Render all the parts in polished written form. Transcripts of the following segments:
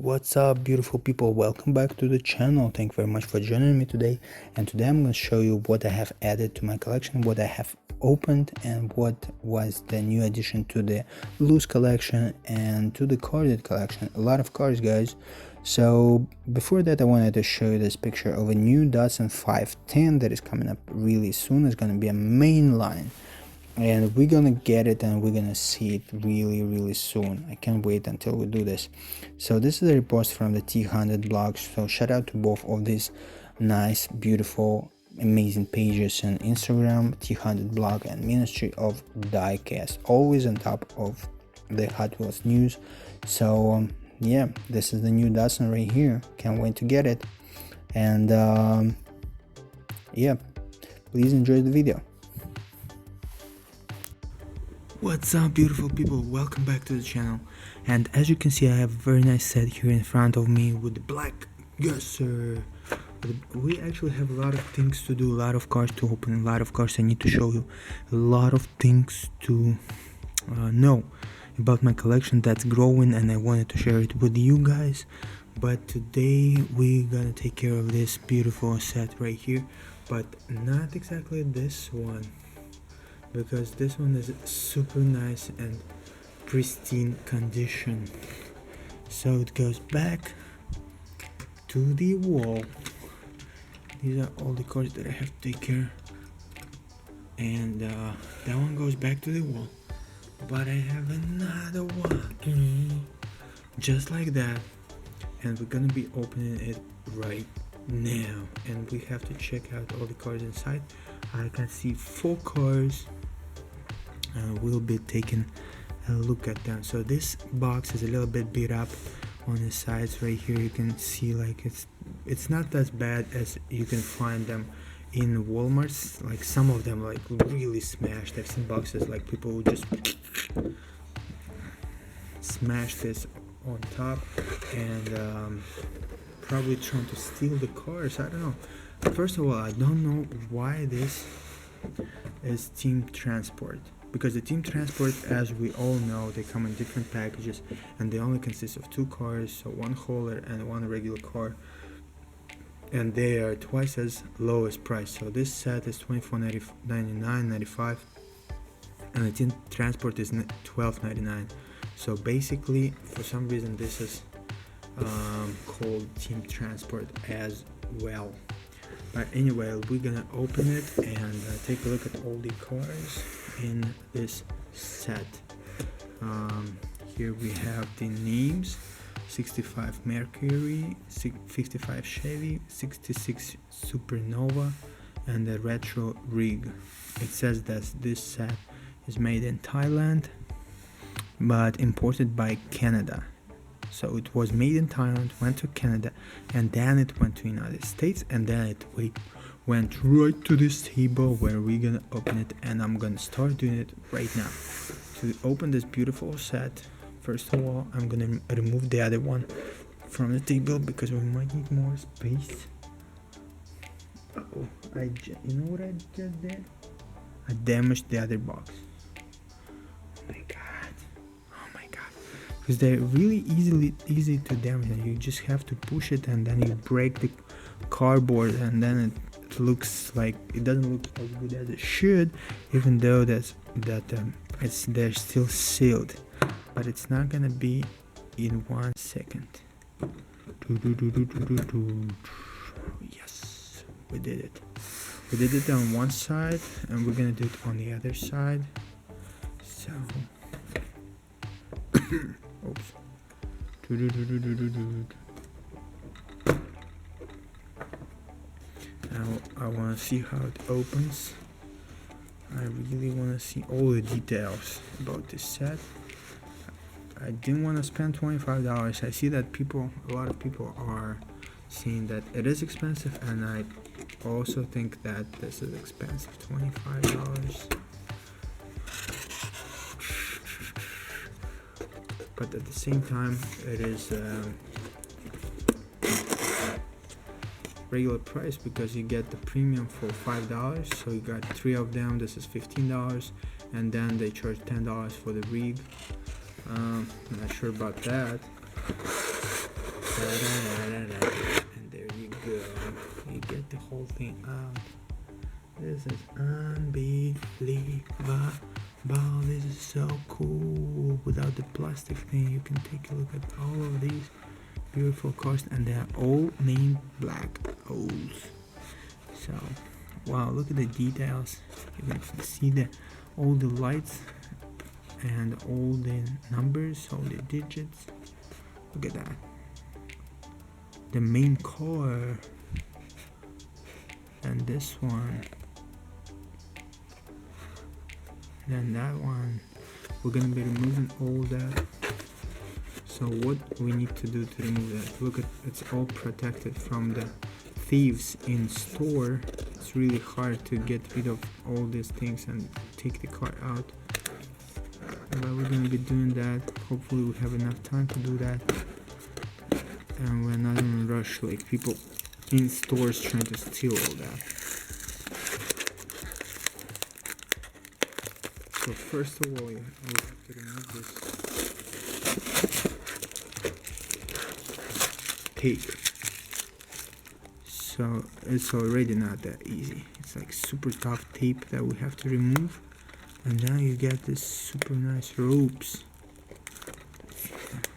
What's up, beautiful people? Welcome back to the channel. Thank you very much for joining me today. And today I'm going to show you what I have added to my collection, what I have opened, and what was the new addition to the loose collection and to the carded collection. A lot of cards, guys. So before that, I wanted to show you this picture of a new Datsun 510 that is coming up really soon. It's going to be a main line, and we're gonna get it and we're gonna see it really soon. I can't wait until we do this. So this is a repost from the T100 blog, so shout out to both of these nice, beautiful, amazing pages on Instagram, T100 blog and Ministry of Diecast, always on top of the Hot Wheels news. So yeah, this is the new Datsun right here. Can't wait to get it. And yeah, please enjoy the video. What's up, beautiful people? Welcome back to the channel. And as you can see, I have a very nice set here in front of me with the black GASSER. We actually have a lot of things to do, a lot of cars to open, a lot of cars I need to show you, a lot of things to know about my collection that's growing, and I wanted to share it with you guys. But today we're gonna take care of this beautiful set right here, but not exactly this one, because this one is super nice and pristine condition. So it goes back to the wall. These are all the cards that I have to take care, and that one goes back to the wall. But I have another one just like that, and we're gonna be opening it right now, and we have to check out all the cards inside. I can see 4 cards. We'll be taking a look at them. So this box is a little bit beat up on the sides right here. You can see like it's not as bad as you can find them in Walmart's. Like some of them like really smashed. I've seen boxes like people who just smash this on top and probably trying to steal the cars. I don't know. First of all, I don't know why this is team transport, because the team transport, as we all know, they come in different packages and they only consist of 2 cars, so 1 hauler and 1 regular car, and they are twice as low as price. So this set is $24.99.95 and the team transport is $12.99. so basically for some reason this is called team transport as well. But anyway, we're gonna open it and take a look at all the cars in this set. Here we have the names: 65 Mercury, 55 Chevy, 66 Supernova, and the retro rig. It says that this set is made in Thailand but imported by Canada. So it was made in Thailand, went to Canada, and then it went to United States, and then it went right to this table where we're gonna open it, and I'm gonna start doing it right now. To open this beautiful set, first of all, I'm gonna remove the other one from the table because we might need more space. You know what I just did? I damaged the other box. Because they're really easy to damage, and you just have to push it and then you break the cardboard, and then it looks like it doesn't look as good as it should, even though they're still sealed. But it's not gonna be in 1 second. Yes, we did it. We did it on one side and we're gonna do it on the other side. So oops. Now I want to see how it opens. I really want to see all the details about this set. I didn't want to spend $25. I see that a lot of people are saying that it is expensive, and I also think that this is expensive. $25. But at the same time, it is regular price because you get the premium for $5. So you got 3 of them. This is $15, and then they charge $10 for the rig. I'm not sure about that. And there you go. You get the whole thing out. This is unbelievable. This is so cool. Without the plastic thing, you can take a look at all of these beautiful cars, and they are all named Black Owls. So, wow, look at the details. You can see all the lights and all the numbers, all the digits. Look at that. The main car, and this one, then that one. We're gonna be removing all that. So what we need to do to remove that? Look at, it's all protected from the thieves in store. It's really hard to get rid of all these things and take the car out, but we're gonna be doing that. Hopefully we have enough time to do that, and we're not in a rush like people in stores trying to steal all that. So first of all, we have to remove this tape. So it's already not that easy. It's like super tough tape that we have to remove. And now you get this super nice ropes.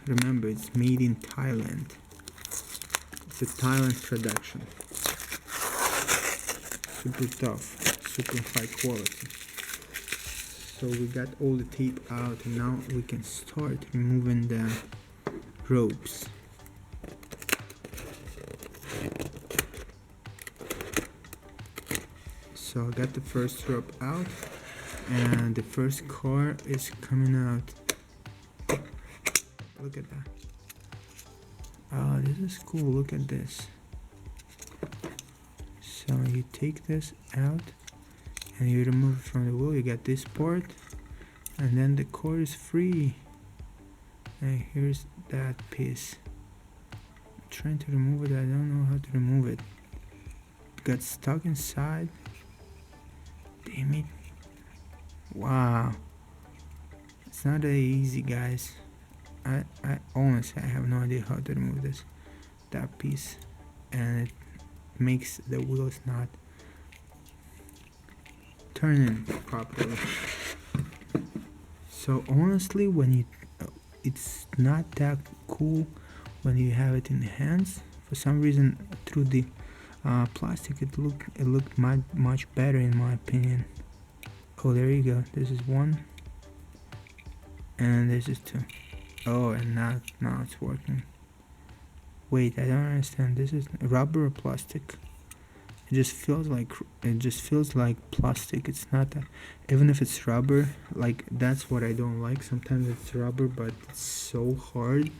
Remember, it's made in Thailand. It's a Thailand production. Super tough, super high quality. So we got all the tape out, and now we can start removing the ropes. So I got the first rope out, and the first car is coming out. Look at that. Oh, this is cool. Look at this. So you take this out and you remove it from the wheel. You get this part, and then the car is free. And here's that piece. I'm trying to remove it. I don't know how to remove it. Got stuck inside. Damn it. Wow. It's not that easy, guys. I honestly, I have no idea how to remove that piece, and it makes the wheels not turning properly. So honestly, when you it's not that cool when you have it in the hands. For some reason, through the plastic, it looked much better in my opinion. Oh, there you go. This is one, and this is two. Oh, and now it's working. Wait, I don't understand. This is rubber or plastic? It just feels like plastic. It's not that, even if it's rubber, like that's what I don't like. Sometimes it's rubber, but it's so hard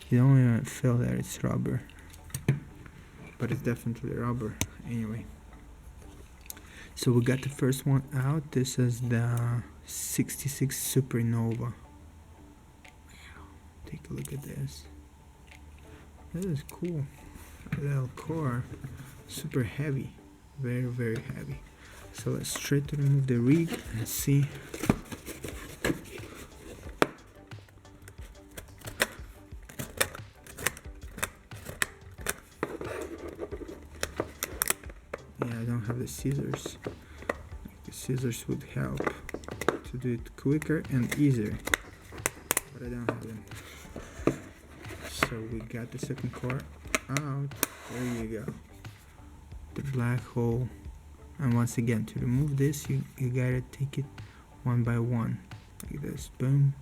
you don't even feel that it's rubber. But it's definitely rubber anyway. So we got the first one out. This is the 66 Supernova. Take a look at this. This is cool. A little car, super heavy, very heavy. So let's try to remove the rig and see. Yeah, I don't have the scissors. The scissors would help to do it quicker and easier, but I don't have them. So we got the second car out. There you go. The black hole. And once again, to remove this, you gotta take it one by one, like this. Boom,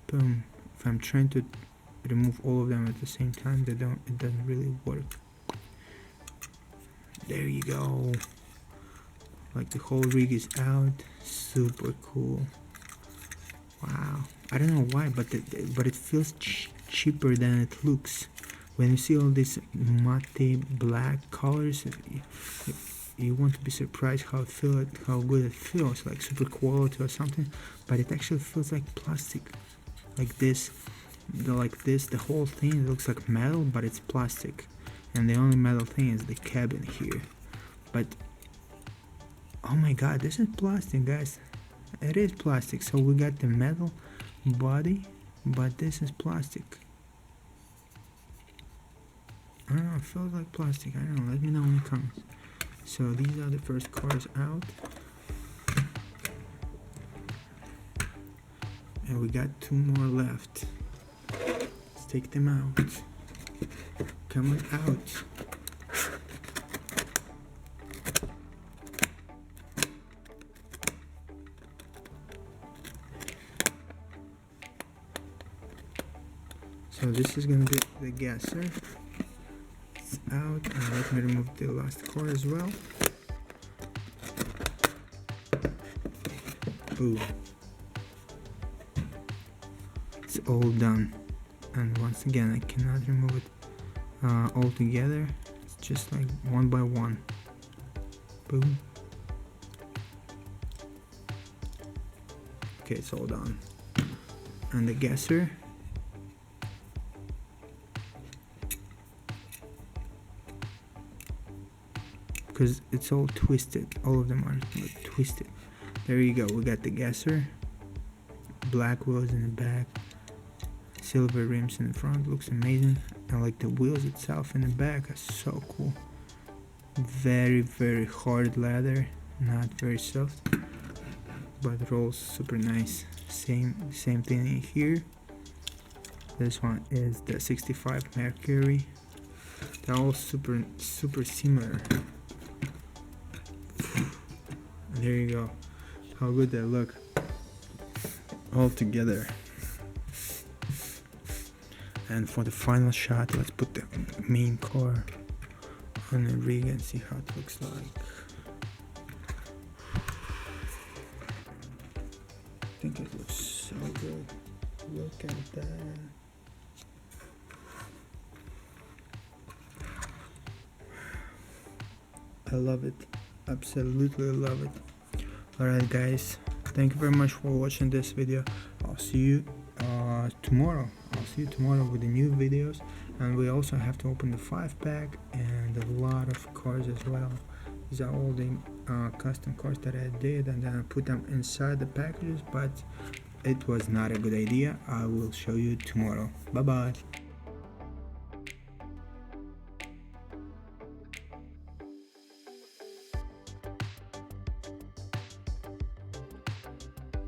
boom. If I'm trying to remove all of them at the same time, it doesn't really work. There you go. Like the whole rig is out. Super cool. Wow. I don't know why, but it feels cheaper than it looks. When you see all these matte black colors, you want to be surprised how good it feels, like super quality or something. But it actually feels like plastic, like this. The whole thing looks like metal, but it's plastic, and the only metal thing is the cabin here. But oh my god, this is plastic, guys. It is plastic. So we got the metal body, but this is plastic. I don't know, it feels like plastic. I don't know, let me know in the comments. So these are the first cars out. And we got 2 more left. Let's take them out. Coming out. So this is gonna be the gasser. It's out, and let me remove the last core as well. Boom. It's all done. And once again, I cannot remove it all together. It's just like one by one. Boom. Okay, it's all done. And the gasser. Because it's all twisted, all of them are twisted. There you go, we got the gasser, black wheels in the back, silver rims in the front, looks amazing. I like the wheels itself in the back, are so cool. Very hard leather, not very soft, but rolls super nice. Same thing here. This one is the 65 Mercury. They're all super similar. There you go, how good they look all together. And for the final shot, let's put the main car on the rig and see how it looks like. I think it looks so good. Look at that. I love it, absolutely love it. Alright guys, thank you very much for watching this video. I'll see you tomorrow. I'll see you tomorrow with the new videos, and we also have to open the 5-pack and a lot of cars as well. These are all the custom cars that I did, and then I put them inside the packages, but it was not a good idea. I will show you tomorrow. Bye bye.